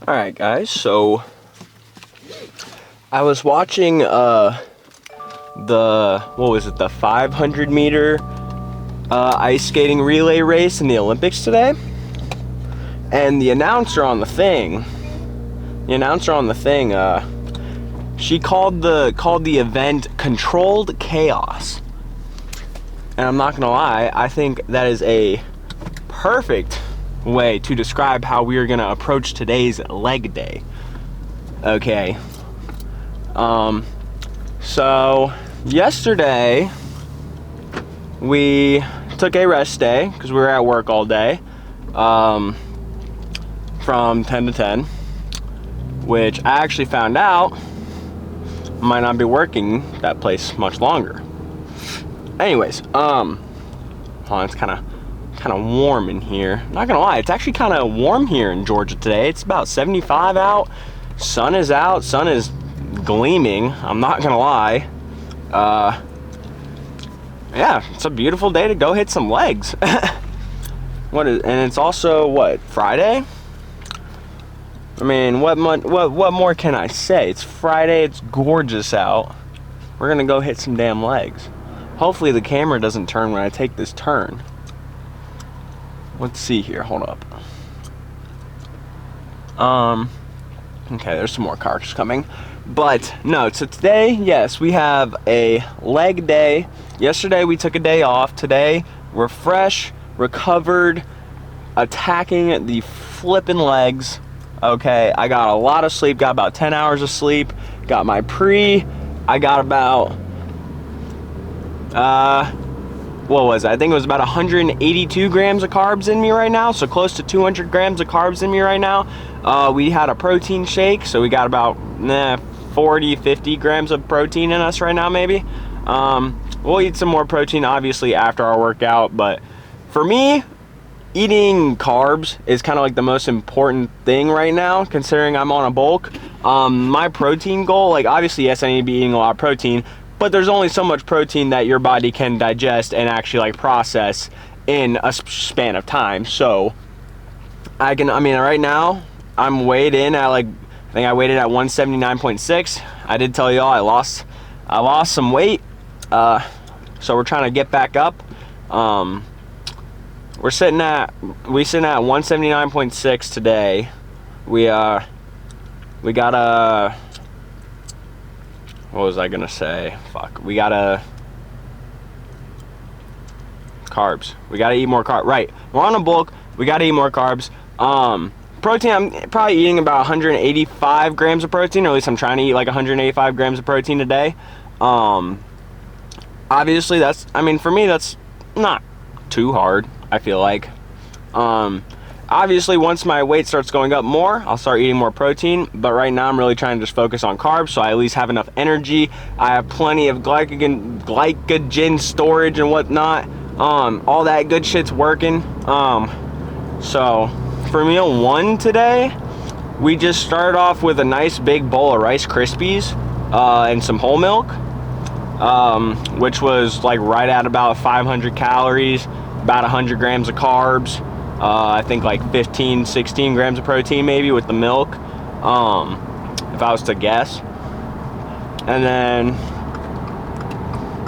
Alright guys, so I was watching the 500 meter ice skating relay race in the Olympics today, and the announcer on the thing she called the event controlled chaos. And I'm not gonna lie, I think that is a perfect way to describe how we are gonna approach today's leg day. Okay. So yesterday we took a rest day because we were at work all day, from 10 to 10, which I actually found out might not be working that place much longer. Anyways, it's kind of warm in here. Not gonna lie, it's actually kind of warm here in Georgia today. It's about 75 out. Sun is out. Sun is gleaming. I'm not gonna lie. Yeah, it's a beautiful day to go hit some legs. And it's also what, Friday? I mean, what more can I say? It's Friday. It's gorgeous out. We're gonna go hit some damn legs. Hopefully the camera doesn't turn when I take this turn. Let's see here, hold up. Okay, there's some more cars coming. But no, so today, yes, we have a leg day. Yesterday we took a day off. Today we're fresh, recovered, attacking the flippin' legs. Okay, I got a lot of sleep, got about 10 hours of sleep. Got my I got about what was it? I think it was about 182 grams of carbs in me right now, so close to 200 grams of carbs in me right now. We had a protein shake, so we got about 40, 50 grams of protein in us right now, maybe. We'll eat some more protein, obviously, after our workout, but for me, eating carbs is kind of like the most important thing right now, considering I'm on a bulk. My protein goal, like, obviously, yes, I need to be eating a lot of protein, but there's only so much protein that your body can digest and actually like process in a span of time. So right now I'm weighed in at I think I weighed in at 179.6. I did tell y'all I lost some weight. So we're trying to get back up. We're sitting at 179.6 today. We got what was I gonna say? Fuck. We gotta carbs. We gotta eat more carbs. Right. We're on a bulk. We gotta eat more carbs. Protein, I'm probably eating about 185 grams of protein, or at least I'm trying to eat like 185 grams of protein a day. Obviously for me, that's not too hard, I feel like. Obviously, once my weight starts going up more, I'll start eating more protein, but right now I'm really trying to just focus on carbs, so I at least have enough energy. I have plenty of glycogen storage and whatnot. All that good shit's working. So for meal 1 today, we just started off with a nice big bowl of Rice Krispies and some whole milk, which was like right at about 500 calories, about 100 grams of carbs. I think like 15, 16 grams of protein maybe with the milk, if I was to guess. And then,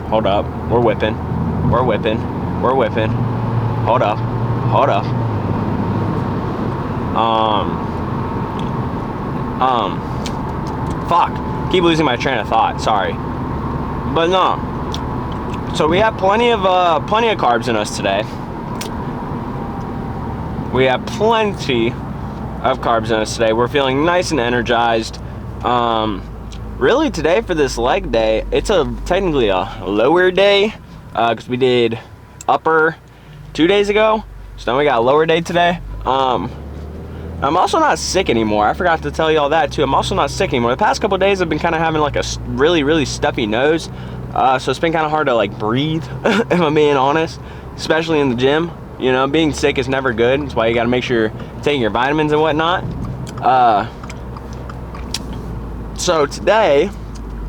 hold up, we're whipping. Hold up. Fuck, keep losing my train of thought, sorry. But no, so we have plenty of carbs in us today. We have plenty of carbs in us today. We're feeling nice and energized. Really today for this leg day, it's technically a lower day, because we did upper 2 days ago, so then we got a lower day today. I'm also not sick anymore. I forgot to tell you all that too. I'm also not sick anymore. The past couple of days I've been kind of having like a really, really stuffy nose, so it's been kind of hard to like breathe, if I'm being honest, especially in the gym. You know, being sick is never good. That's why you got to make sure you're taking your vitamins and whatnot. So today,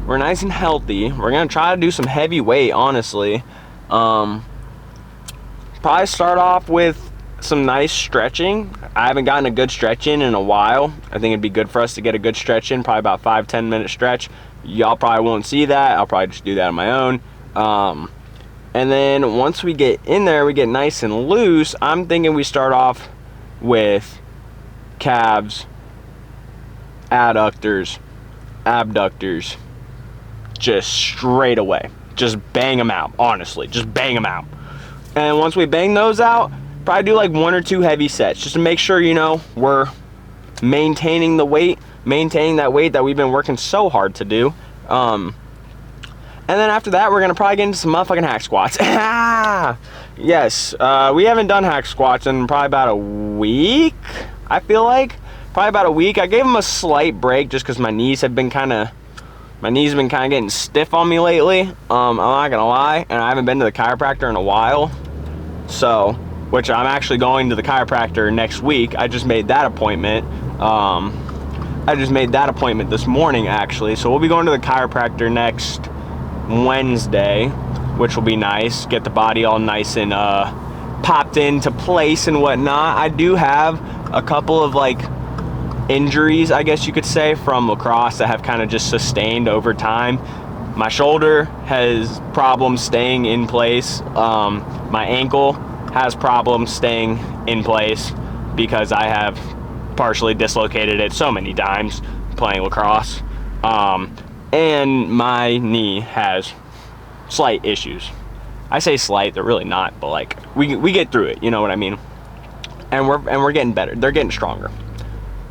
we're nice and healthy. We're going to try to do some heavy weight, honestly. Probably start off with some nice stretching. I haven't gotten a good stretch in a while. I think it'd be good for us to get a good stretch in, probably about 5-10 minute stretch. Y'all probably won't see that. I'll probably just do that on my own. And then once we get in there, we get nice and loose. I'm thinking we start off with calves, adductors, abductors, just straight away. Just bang them out, honestly. Just bang them out. And once we bang those out, probably do like 1 or 2 heavy sets just to make sure, you know, we're maintaining the weight, maintaining that weight that we've been working so hard to do. And then after that, we're gonna probably get into some motherfucking hack squats. Yes, we haven't done hack squats in probably about a week, I feel like. Probably about a week. I gave them a slight break just because my knees have been kind of getting stiff on me lately. I'm not gonna lie, and I haven't been to the chiropractor in a while. So, which I'm actually going to the chiropractor next week. I just made that appointment. This morning, actually. So we'll be going to the chiropractor next Wednesday, which will be nice. Get the body all nice and popped into place and whatnot. I do have a couple of like injuries, I guess you could say, from lacrosse that have kind of just sustained over time. My shoulder has problems staying in place. My ankle has problems staying in place because I have partially dislocated it so many times playing lacrosse. And my knee has slight issues. I say slight, they're really not, but like we get through it, you know what I mean? And we're getting better. They're getting stronger.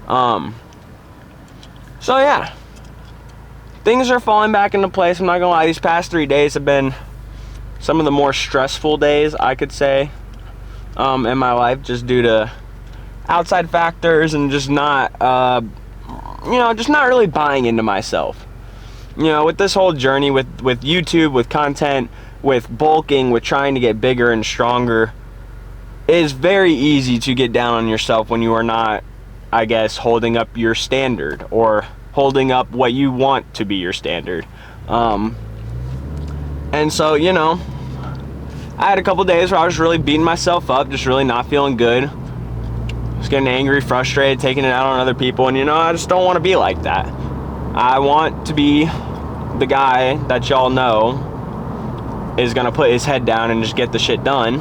So yeah, things are falling back into place. I'm not gonna lie, these past 3 days have been some of the more stressful days, I could say, in my life, just due to outside factors and just not, just not really buying into myself. You know, with this whole journey with YouTube, with content, with bulking, with trying to get bigger and stronger, it is very easy to get down on yourself when you are not, I guess, holding up your standard or holding up what you want to be your standard. And so, you know, I had a couple days where I was really beating myself up, just really not feeling good. I was getting angry, frustrated, taking it out on other people, and you know, I just don't want to be like that. I want to be the guy that y'all know is gonna put his head down and just get the shit done.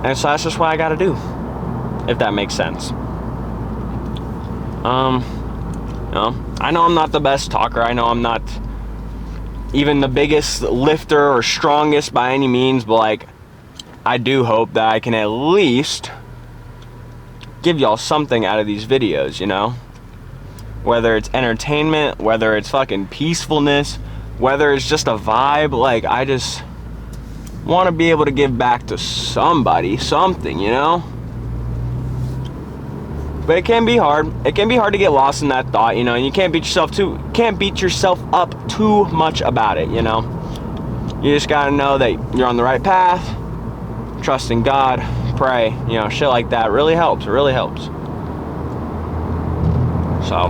And so that's just what I gotta do, if that makes sense. I know I'm not the best talker. I know I'm not even the biggest lifter or strongest by any means, but like, I do hope that I can at least give y'all something out of these videos, you know? Whether it's entertainment, whether it's fucking peacefulness, whether it's just a vibe, like, I just want to be able to give back to somebody something, you know? But it can be hard. It can be hard to get lost in that thought, you know, and you can't beat yourself up too much about it, you know? You just gotta know that you're on the right path, trust in God, pray, you know, shit like that really helps. It really helps. So,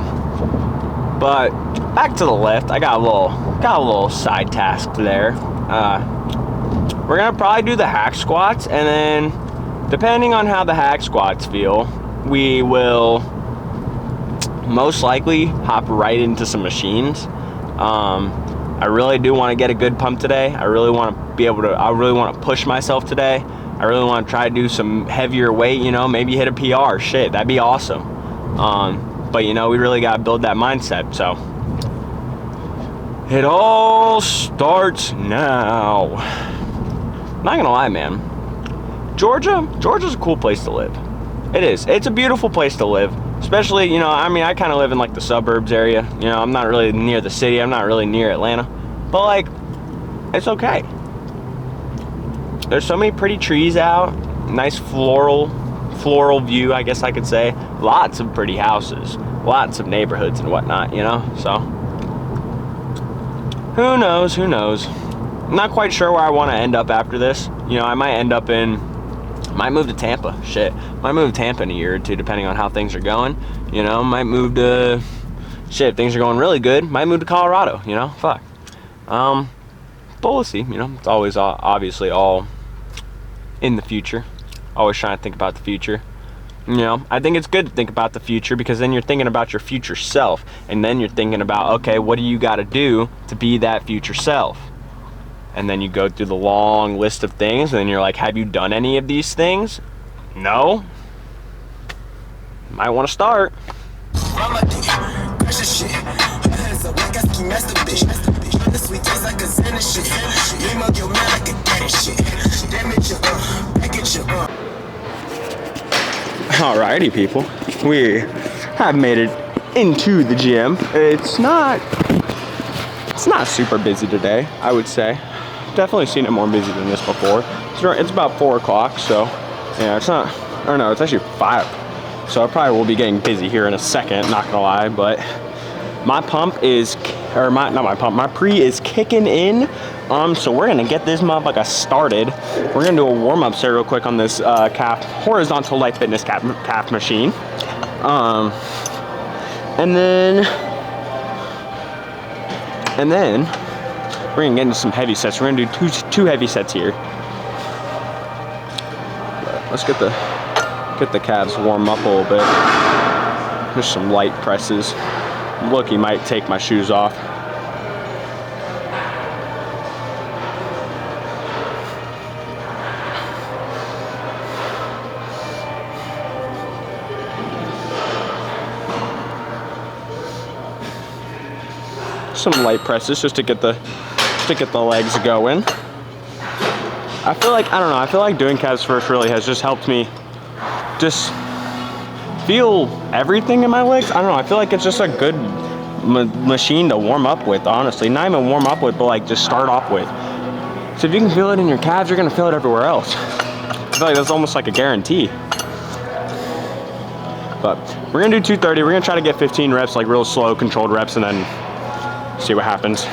but back to the lift. I got a little side task there. We're gonna probably do the hack squats, and then depending on how the hack squats feel, we will most likely hop right into some machines. I really do want to get a good pump today. I really want to push myself today. I really want to try to do some heavier weight, you know, maybe hit a PR. Shit, that'd be awesome. But you know, we really got to build that mindset. So it all starts now. I'm not gonna lie, man. Georgia's a cool place to live. It is. It's a beautiful place to live. Especially, you know, I mean, I kind of live in like the suburbs area. You know, I'm not really near the city. I'm not really near Atlanta. But like, it's okay. There's so many pretty trees out. Nice floral view, I guess I could say. Lots of pretty houses. Lots of neighborhoods and whatnot, you know? So, who knows? I'm not quite sure where I want to end up after this. You know, I might move to Tampa. Shit. Might move to Tampa in a year or two, depending on how things are going. You know, might move to... Shit, if things are going really good, might move to Colorado, you know? Fuck. But we'll see, you know? It's always obviously all in the future. always trying to think about the future. You know, I think it's good to think about the future, because then you're thinking about your future self, and then you're thinking about, okay, what do you got to do to be that future self? And then you go through the long list of things, and then you're like, have you done any of these things? No. Might want to start. Alrighty, people, we have made it into the gym. It's not super busy today, I would say. Definitely seen it more busy than this before. It's about 4 o'clock, so yeah, it's not, or no, it's actually 5. So I probably will be getting busy here in a second, not gonna lie, but my pump is, or not my pump, my pre is kicking in. So we're gonna get this motherfucker started. We're gonna do a warm-up set real quick on this calf, horizontal light fitness calf machine. And then we're gonna get into some heavy sets. We're gonna do two heavy sets here. But let's get the calves warm up a little bit. There's some light presses. Look, he might take my shoes off. Some light presses just to get the legs going. I feel like, I don't know, I feel like doing calves first really has just helped me just feel everything in my legs. I don't know, I feel like it's just a good machine to warm up with, honestly. Not even warm up with, but like just start off with. So if you can feel it in your calves, you're gonna feel it everywhere else. I feel like that's almost like a guarantee. But we're gonna do 230. We're gonna try to get 15 reps, like real slow, controlled reps, and then see what happens.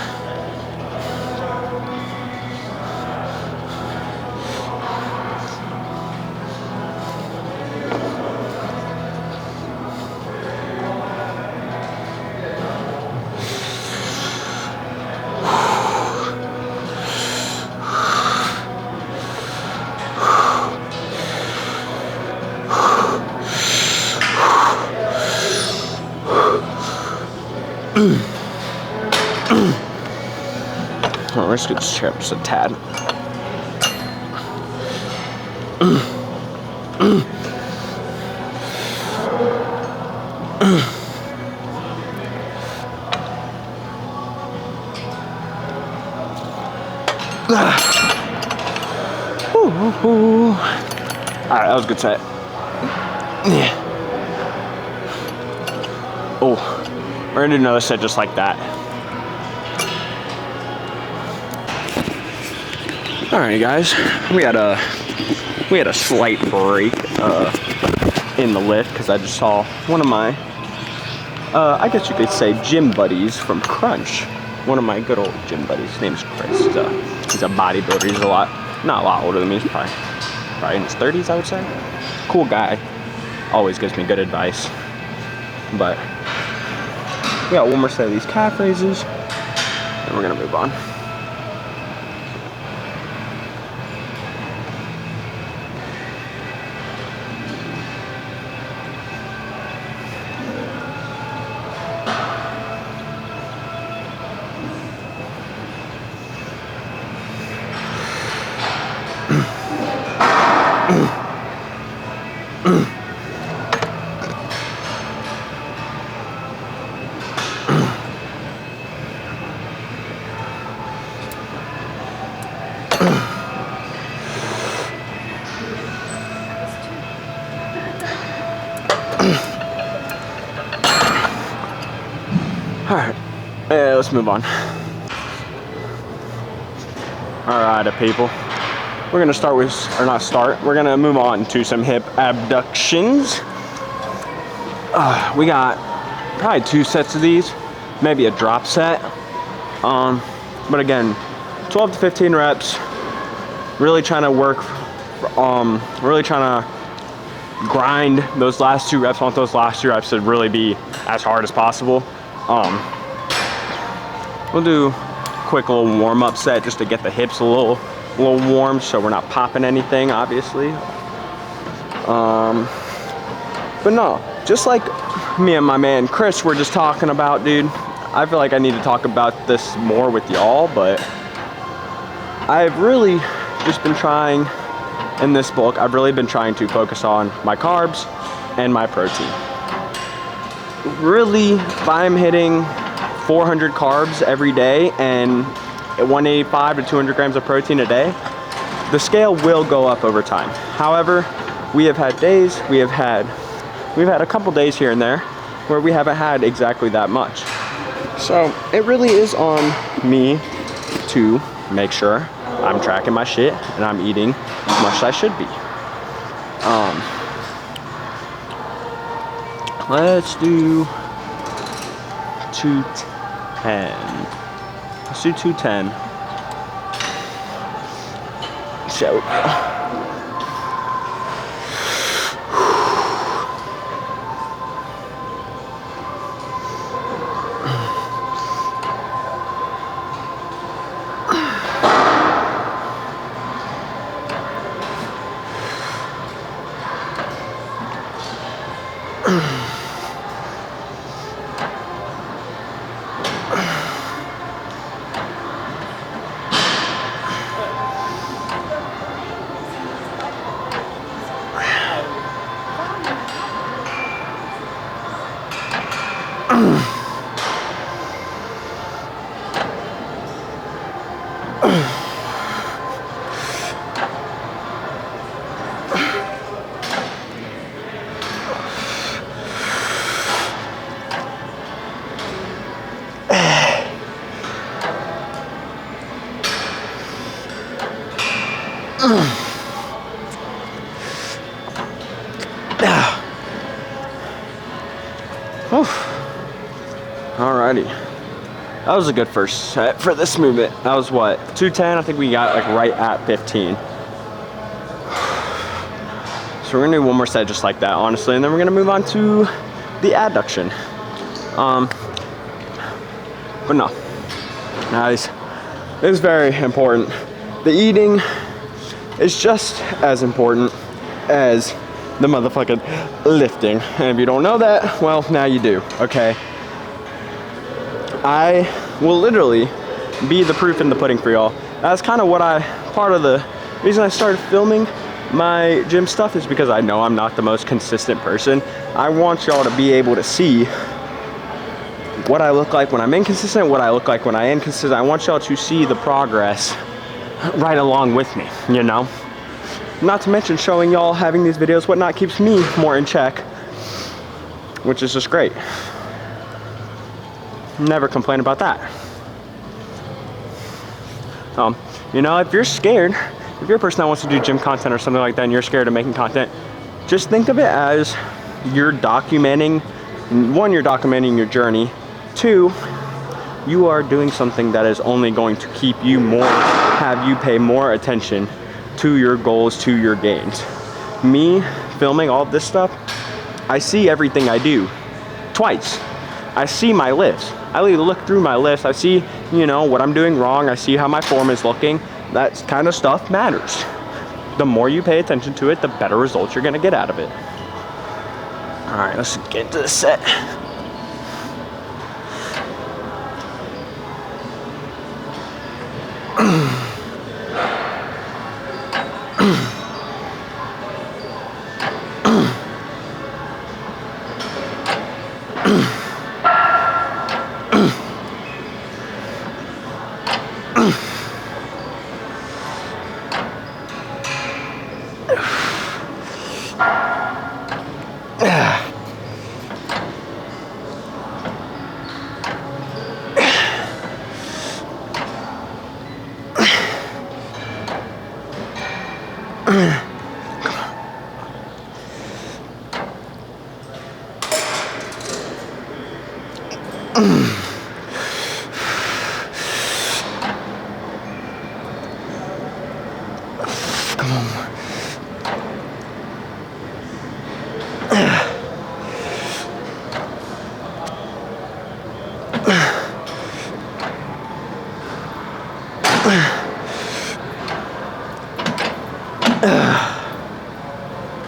Oh, let's get this chair up just a tad. Alright, that was a good set. Yeah. Oh, we're gonna do another set just like that. All right, guys, we had a slight break in the lift because I just saw one of my, I guess you could say, gym buddies from Crunch. One of my good old gym buddies. His name's Chris. He's a bodybuilder. He's not a lot older than me. He's probably in his 30s, I would say. Cool guy. Always gives me good advice. But we got one more set of these calf raises, and we're gonna move on. Alright, let's move on. Alright, people. We're gonna start with, or not start, we're gonna move on to some hip abductions. We got probably 2 sets of these, maybe a drop set. But again, 12 to 15 reps. Really trying to work, really trying to grind those last 2 reps. I want those last 2 reps to really be as hard as possible. We'll do a quick little warm-up set just to get the hips a little warm, so we're not popping anything, obviously. But no, just like me and my man Chris were just talking about, dude, I feel like I need to talk about this more with y'all, but I've really just been trying, in this book, I've really been trying to focus on my carbs and my protein. Really, if I'm hitting 400 carbs every day and 185 to 200 grams of protein a day, the scale will go up over time. However, we have had days, we've had a couple days here and there where we haven't had exactly that much. So it really is on me to make sure I'm tracking my shit and I'm eating as much as I should be. Let's do 210. Let's do 210. Shall we go? Alrighty, that was a good first set for this movement. That was what, 210? I think we got like right at 15. So we're gonna do one more set just like that, honestly, and then we're gonna move on to the adduction. But no, guys, this is very important. The eating is just as important as the motherfucking lifting. And if you don't know that, well, now you do, okay? I will literally be the proof in the pudding for y'all. That's kind of what part of the reason I started filming my gym stuff is because I know I'm not the most consistent person. I want y'all to be able to see what I look like when I'm inconsistent, what I look like when I am consistent. I want y'all to see the progress right along with me, you know? Not to mention showing y'all having these videos, whatnot, keeps me more in check, which is just great. Never complain about that. You know, if you're scared, if you're a person that wants to do gym content or something like that and you're scared of making content, just think of it as you're documenting, one, you're documenting your journey, two, you are doing something that is only going to keep you have you pay more attention to your goals, to your gains. Me filming all of this stuff, I see everything I do twice. I see my lifts. I look through my lifts. I see, you know, what I'm doing wrong. I see how my form is looking. That kind of stuff matters. The more you pay attention to it, the better results you're gonna get out of it. All right, let's get into the set.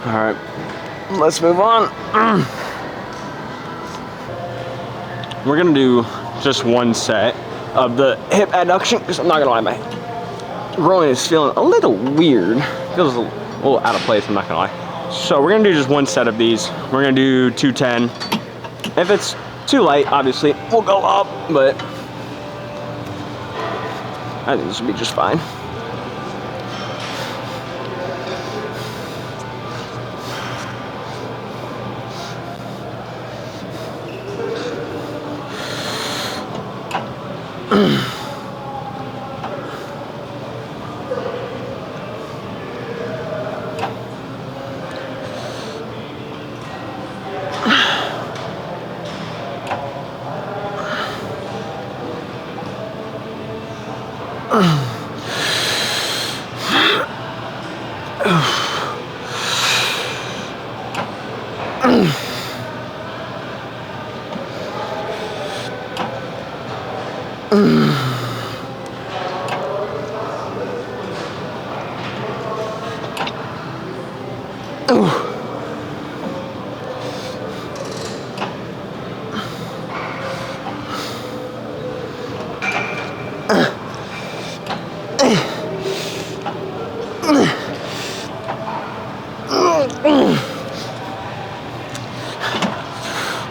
All right, Let's move on. We're gonna do just one set of the hip adduction because I'm not gonna lie, my groin is feeling a little weird. Feels a little out of place, I'm not gonna lie. So we're gonna do just one set of these. We're gonna do 210. If it's too light, obviously, we'll go up, but I think this will be just fine.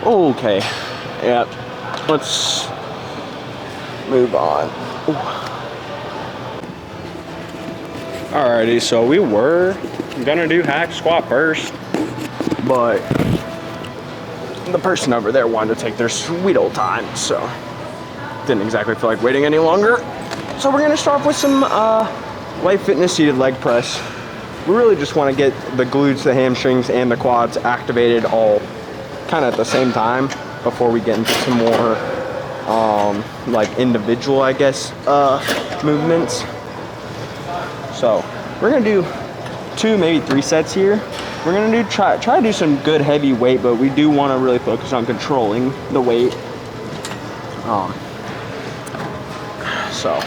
Okay, yeah, let's move on. Alrighty, so we were gonna do hack squat first, but the person over there wanted to take their sweet old time, so didn't exactly feel like waiting any longer. So we're gonna start off with some light fitness seated leg press. We really just want to get the glutes, the hamstrings, and the quads activated all kind of at the same time before we get into some more like individual, I guess, movements. So we're gonna do 2, maybe 3 sets here. We're gonna try to do some good heavy weight, but we do want to really focus on controlling the weight. So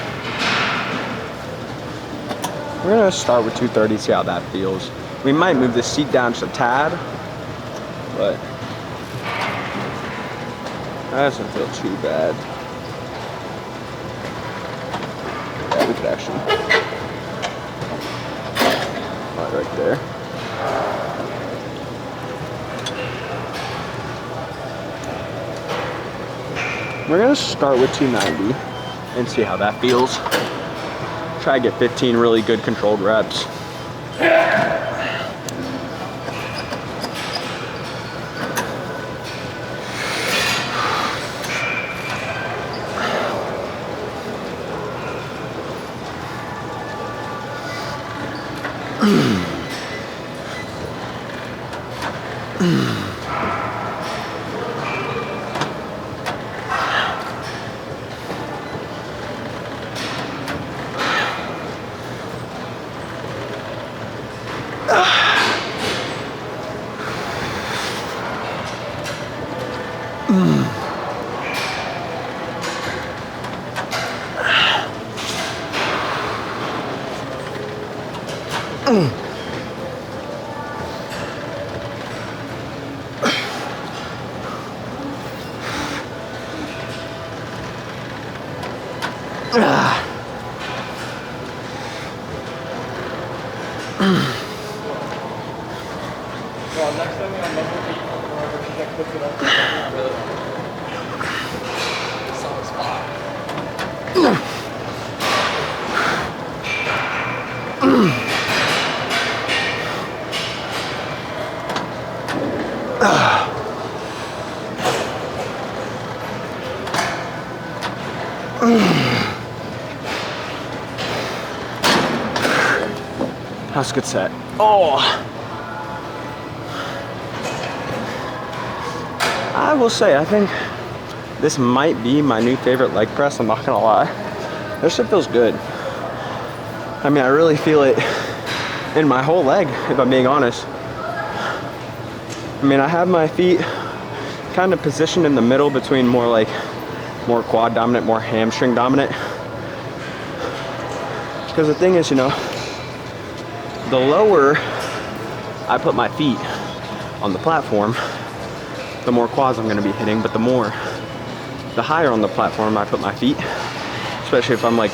we're gonna start with 230, see how that feels. We might move the seat down just a tad, but that doesn't feel too bad. Yeah, we could actually, right there. We're gonna start with 290 and see how that feels. Try to get 15 really good controlled reps. Well, next time I'm not going to wherever she just puts it up. Really? Solid spot. That's a good set. Oh! I will say, I think this might be my new favorite leg press, I'm not gonna lie. This shit feels good. I mean, I really feel it in my whole leg, if I'm being honest. I mean, I have my feet kind of positioned in the middle between more quad dominant, more hamstring dominant. Because the thing is, you know, the lower I put my feet, on the platform, the more quads I'm gonna be hitting, but the higher on the platform I put my feet, especially if I'm like,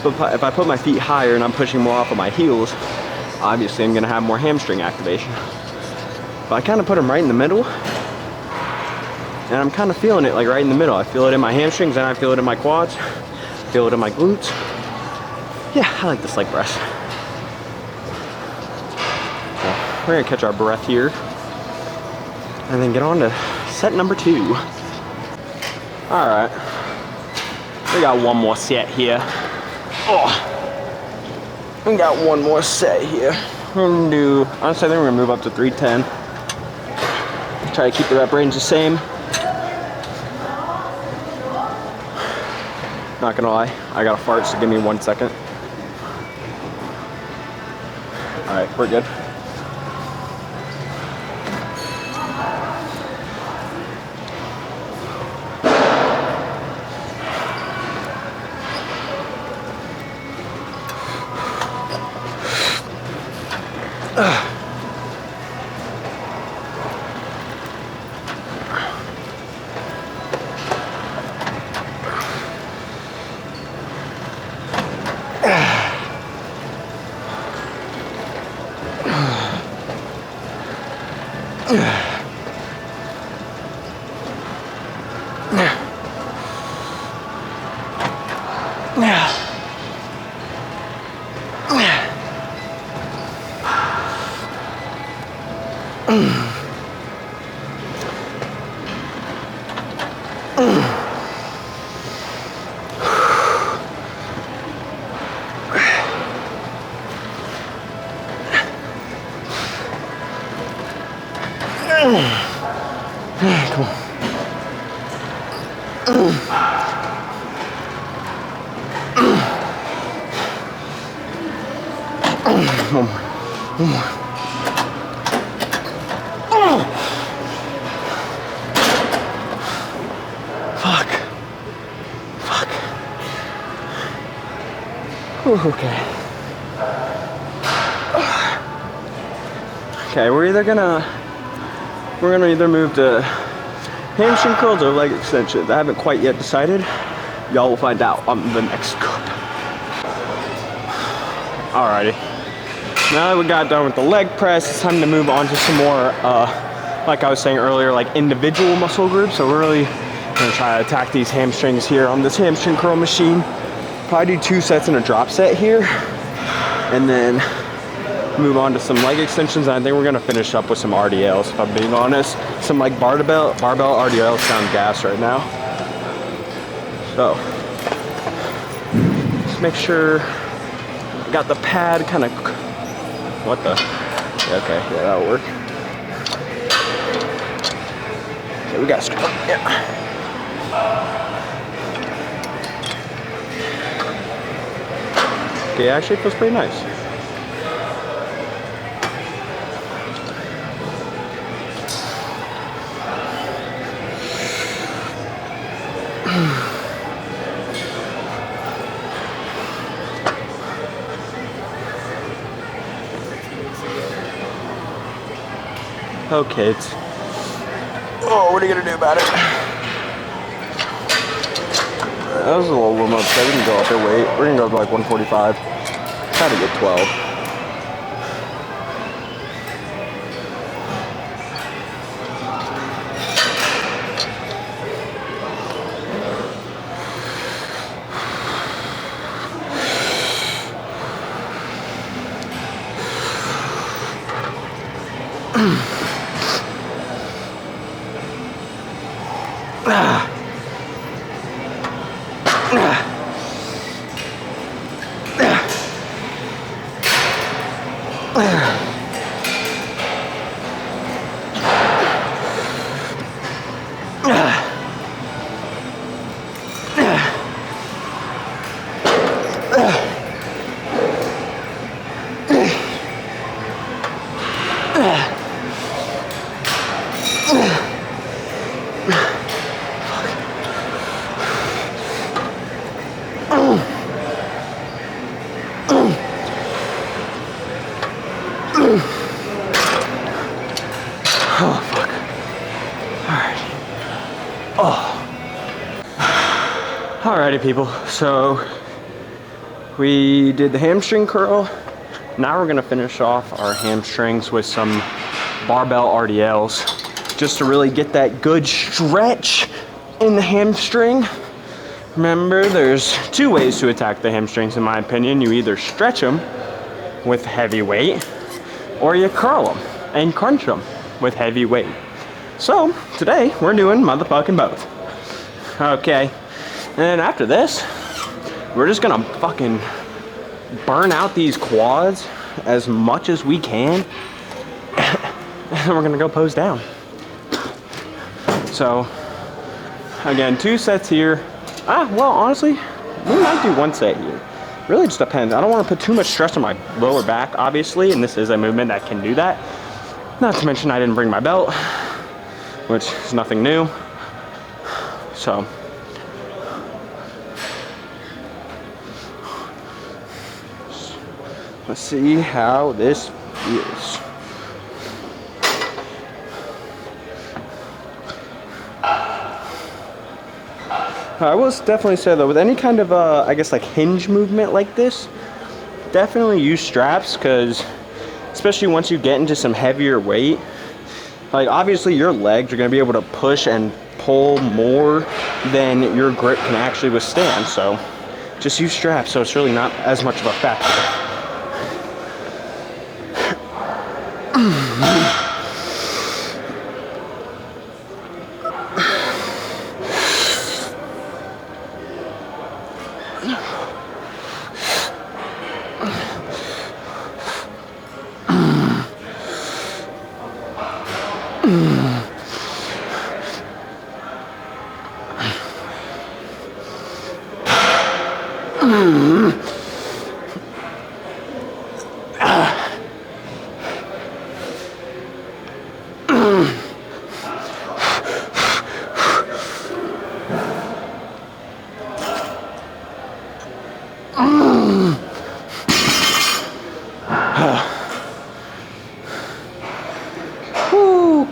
if I put my feet higher and I'm pushing more off of my heels, obviously I'm gonna have more hamstring activation. But I kind of put them right in the middle, and I'm kind of feeling it like right in the middle. I feel it in my hamstrings and I feel it in my quads, feel it in my glutes. Yeah, I like this leg press. So we're gonna catch our breath here and then get on to set number 2. All right, we got one more set here. Oh, we got one more set here. We're gonna do, honestly, I think we're gonna move up to 310. Try to keep the rep range the same. Not gonna lie, I got a fart, so give me 1 second. All right, we're good. Come on. One more. One more. Fuck. Fuck. Whew, okay. Okay, we're gonna either move to hamstring curls or leg extensions. I haven't quite yet decided. Y'all will find out on the next clip. Alrighty. Now that we got done with the leg press, it's time to move on to some more, like I was saying earlier, like individual muscle groups. So we're really gonna try to attack these hamstrings here on this hamstring curl machine. Probably do 2 sets and a drop set here, and then move on to some leg extensions. And I think we're gonna finish up with some RDLs, if I'm being honest. Some like barbell RDLs sound gas right now. So, just make sure I got the pad kind of, what the? Okay, yeah, that'll work. Okay, we got squat, yeah. Okay, actually it feels pretty nice. Okay, oh, what are you gonna do about it? That was a little warm up, so we can go up their weight. We're gonna go to like 145. Try to get 12. Alrighty people, so we did the hamstring curl. Now we're gonna finish off our hamstrings with some barbell RDLs just to really get that good stretch in the hamstring. Remember, there's two ways to attack the hamstrings in my opinion. You either stretch them with heavy weight or you curl them and crunch them with heavy weight. So today we're doing motherfucking both. Okay, and then after this, we're just gonna fucking burn out these quads as much as we can. And we're gonna go pose down. So again, 2 sets here. Well, honestly, we might do 1 set here. Really just depends. I don't want to put too much stress on my lower back, obviously, and this is a movement that can do that. Not to mention I didn't bring my belt, which is nothing new. So let's see how this feels. I will definitely say though, with any kind of I guess like hinge movement like this, definitely use straps, because especially once you get into some heavier weight, like obviously your legs are going to be able to push and pull more than your grip can actually withstand. So just use straps, so it's really not as much of a factor.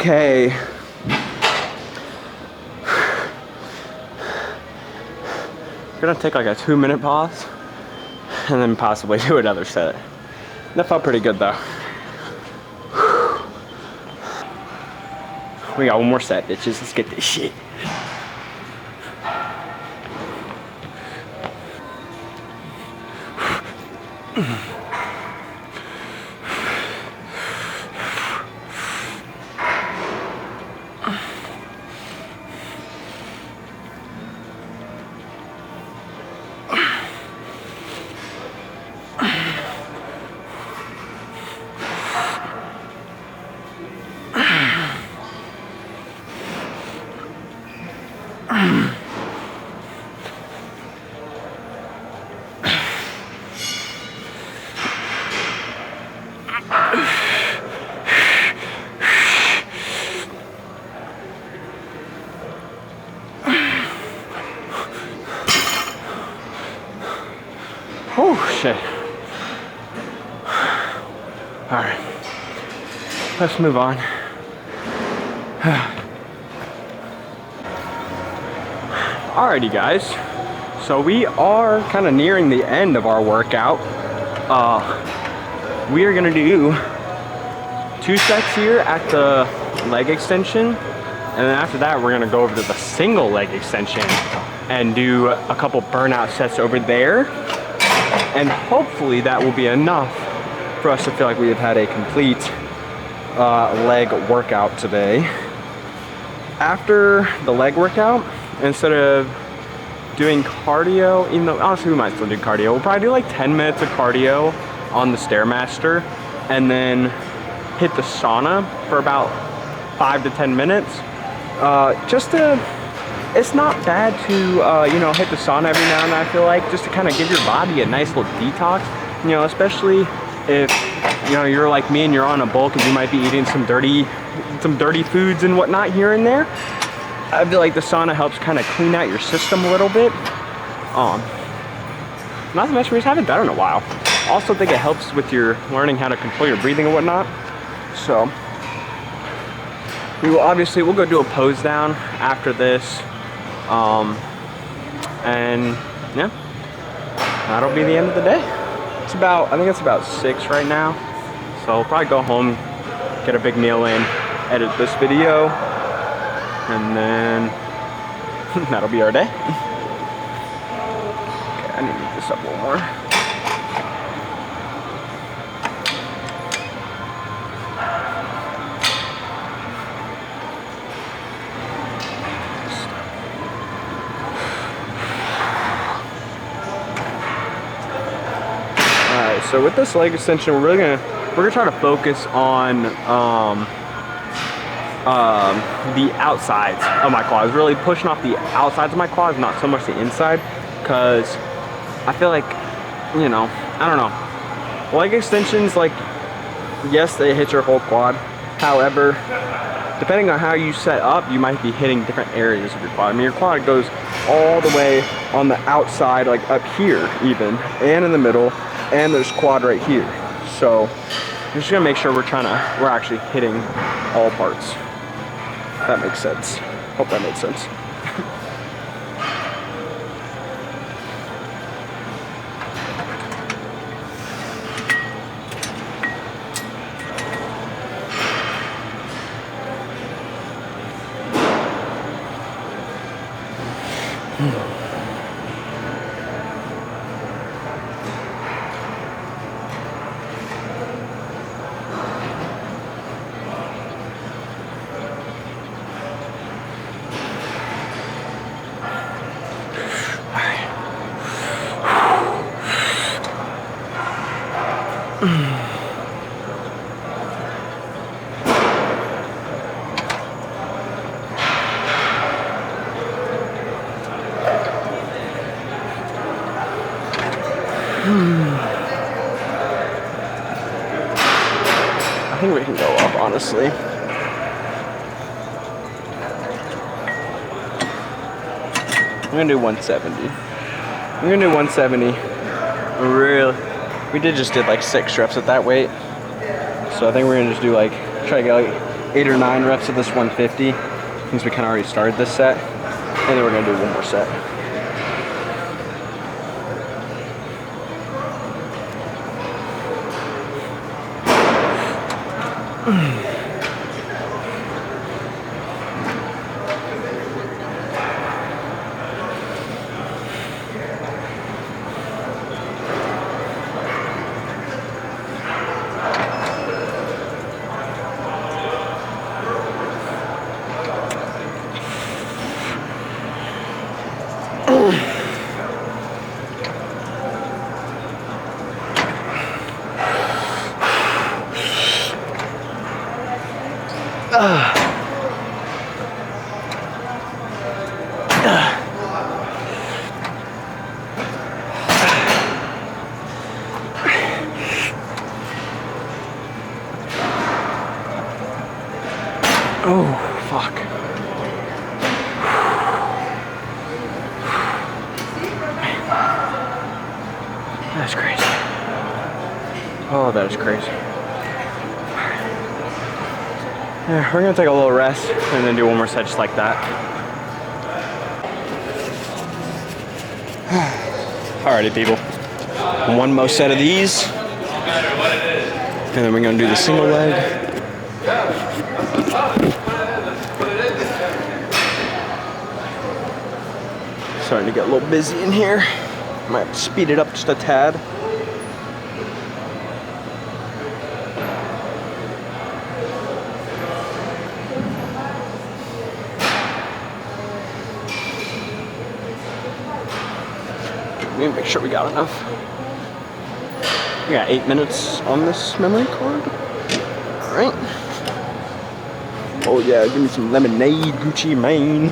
Okay. We're gonna take like a 2-minute pause and then possibly do another set. That felt pretty good though. We got 1 more set, bitches. Let's get this shit. Oh shit. All right, let's move on. Alrighty guys, so we are kind of nearing the end of our workout. We are gonna do 2 sets here at the leg extension, and then after that we're gonna go over to the single leg extension and do a couple burnout sets over there, and hopefully that will be enough for us to feel like we have had a complete leg workout today. After the leg workout, instead of doing cardio, even though honestly we might still do cardio, we'll probably do like 10 minutes of cardio on the Stairmaster and then hit the sauna for about 5 to 10 minutes. It's not bad to, you know, hit the sauna every now and then, I feel like, just to kind of give your body a nice little detox, you know, especially if, you know, you're like me and you're on a bulk and you might be eating some dirty foods and whatnot here and there. I feel like the sauna helps kind of clean out your system a little bit. Not to mention we just haven't done it in a while. Also think it helps with your learning how to control your breathing and whatnot. So we'll go do a pose down after this. And yeah, that'll be the end of the day. It's about, I think it's about 6 right now. So I'll probably go home, get a big meal in, edit this video, and then that'll be our day. Okay, I need to move this up a little more. Alright, so with this leg extension, we're gonna try to focus on the outsides of my quads, really pushing off the outsides of my quads, not so much the inside, because I feel like, you know, I don't know. Leg extensions, like, yes, they hit your whole quad. However, depending on how you set up, you might be hitting different areas of your quad. I mean, your quad goes all the way on the outside, like up here even, and in the middle, and there's quad right here. So I'm just gonna make sure we're actually hitting all parts. That makes sense. Hope that made sense. I think we can go up, honestly. I'm gonna do 170. I'm gonna do 170. We just did like 6 reps at that weight. So I think we're gonna just do like, try to get like 8 or 9 reps of this 150, since we kind of already started this set. And then we're gonna do one more set. Oh, fuck. That's crazy. Oh, that is crazy. Yeah, we're gonna take a little rest and then do one more set just like that. Alrighty, people. One more set of these. And then we're gonna do the single leg. Starting to get a little busy in here. Might have to speed it up just a tad. Let me make sure we got enough. We got 8 minutes on this memory card. Alright. Oh yeah, give me some lemonade, Gucci Mane.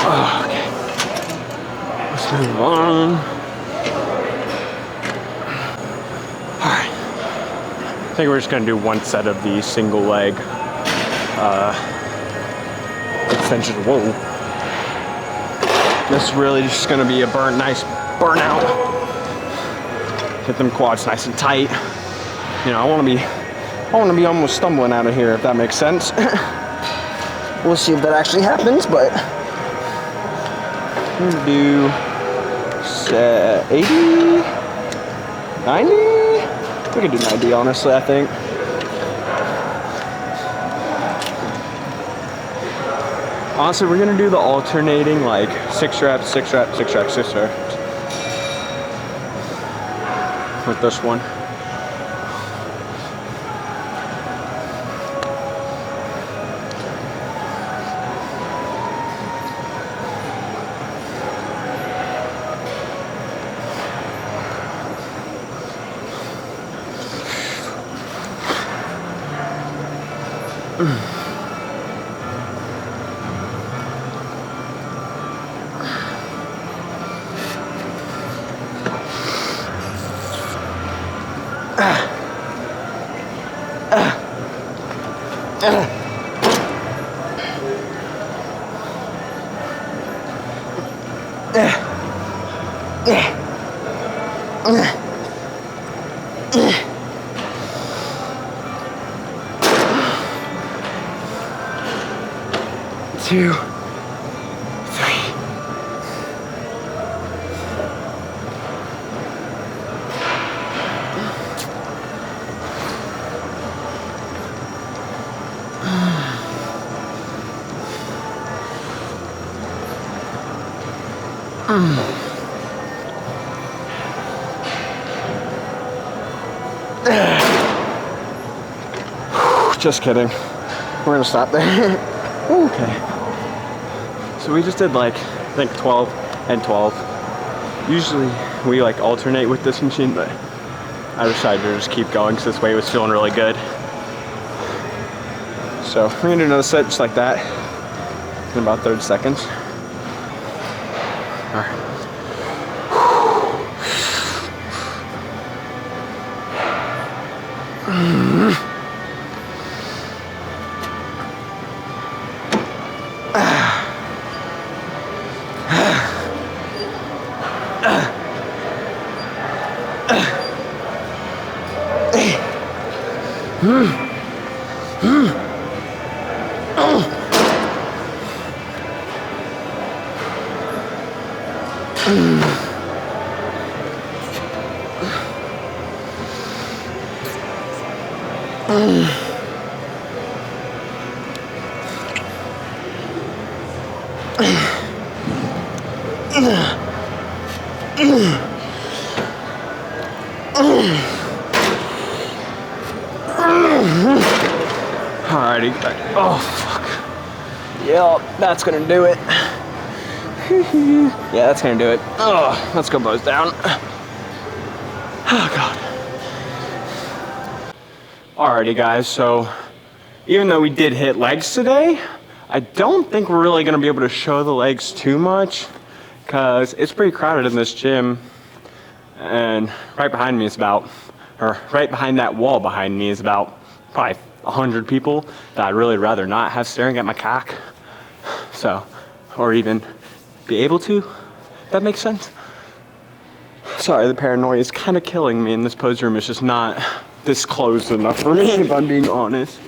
Okay. Let's move on. Alright. I think we're just gonna do one set of the single leg extension. Whoa. This is really just gonna be a nice burnout. Get them quads nice and tight. You know, I wanna be almost stumbling out of here, if that makes sense. We'll see if that actually happens, but I'm gonna do 80, 90? We could do 90, honestly, I think. Honestly, we're gonna do the alternating, like 6 reps, 6 reps, 6 reps, 6 reps. With this one. Two, 3. Just kidding. We're gonna stop there. Okay. So we just did like, I think 12 and 12. Usually we like alternate with this machine, but I decided to just keep going because this weight was feeling really good. So we're gonna do another set just like that in about 30 seconds. All right. Alrighty, oh fuck. Yep, that's gonna do it. Yeah, that's gonna do it. Oh, let's go both down. Oh god. Alrighty guys, so even though we did hit legs today, I don't think we're really gonna be able to show the legs too much because it's pretty crowded in this gym, and right behind me is about, or right behind that wall behind me is about probably 100 people that I'd really rather not have staring at my cock. So, or even be able to, if that makes sense. Sorry, the paranoia is kind of killing me, and this pose room is just not this closed enough for me, if I'm being honest.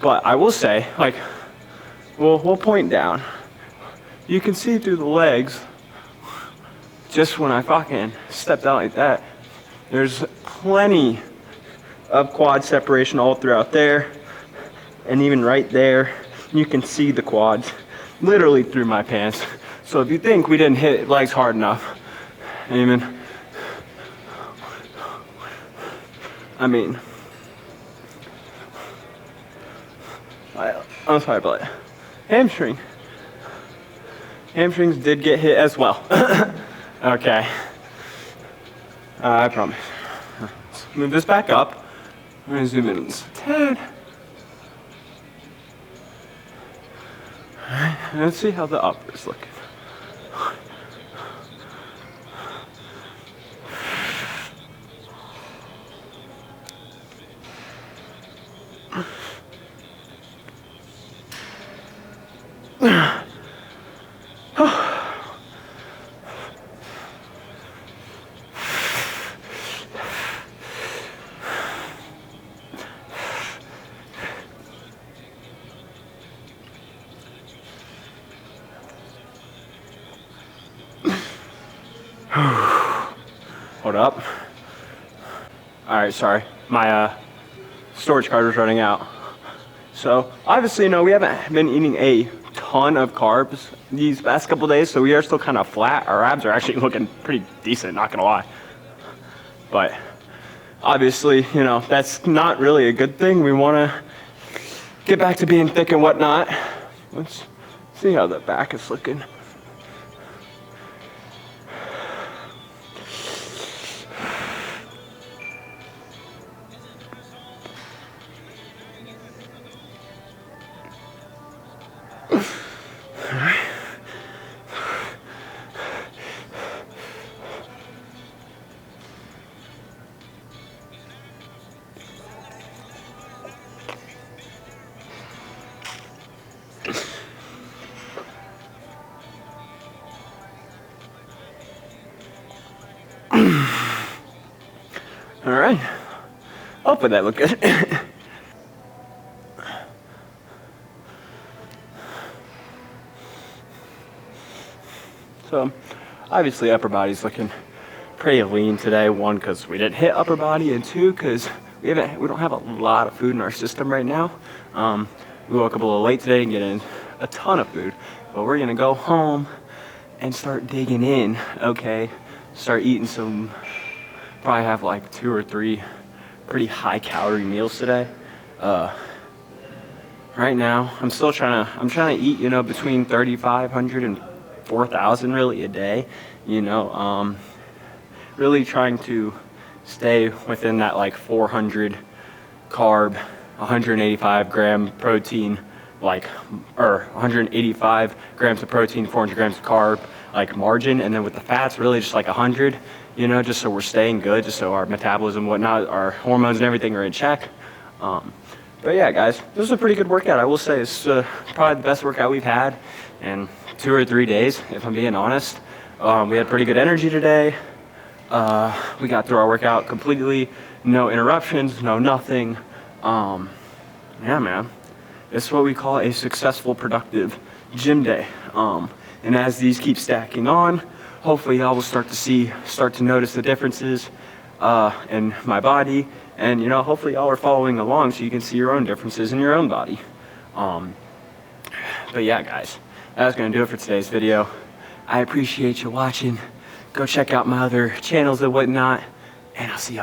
But I will say, like, we'll point down. You can see through the legs. Just when I fucking stepped out like that, there's plenty of quad separation all throughout there, and even right there, you can see the quads literally through my pants. So if you think we didn't hit legs hard enough, I mean, I'm sorry, but hamstring. Hamstrings did get hit as well. Okay. I promise. Let's move this back up. We're gonna zoom in 10. Alright. Let's see how the upper is looking. Hold up. All right, sorry. My storage card was running out. So obviously, we haven't been eating a ton of carbs these past couple days, so we are still kind of flat. Our abs are actually looking pretty decent, not gonna lie. But obviously, that's not really a good thing. We wanna get back to being thick and whatnot. Let's see how the back is looking. All right, hopefully that looked good. So obviously upper body's looking pretty lean today. One, because we didn't hit upper body, and two, because we don't have a lot of food in our system right now. We woke up a little late today and getting a ton of food, but we're gonna go home and start digging in. Okay, start eating some. Probably have like 2 or 3 pretty high calorie meals today. Right now I'm trying to eat, between 3,500 and 4,000 really a day, really trying to stay within that like 400 carb, 185 gram protein, or 185 grams of protein, 400 grams of carb, like margin. And then with the fats, really just like 100, just so we're staying good, just so our metabolism, whatnot, our hormones and everything are in check. But yeah, guys, this was a pretty good workout. I will say it's probably the best workout we've had in 2 or 3 days, if I'm being honest. We had pretty good energy today. We got through our workout completely, no interruptions, no nothing. Yeah, man, it's what we call a successful, productive gym day. And as these keep stacking on, hopefully y'all will start to notice the differences in my body, and hopefully y'all are following along so you can see your own differences in your own body. But yeah, guys, that's gonna do it for today's video. I appreciate you watching. Go check out my other channels and whatnot, and I'll see y'all.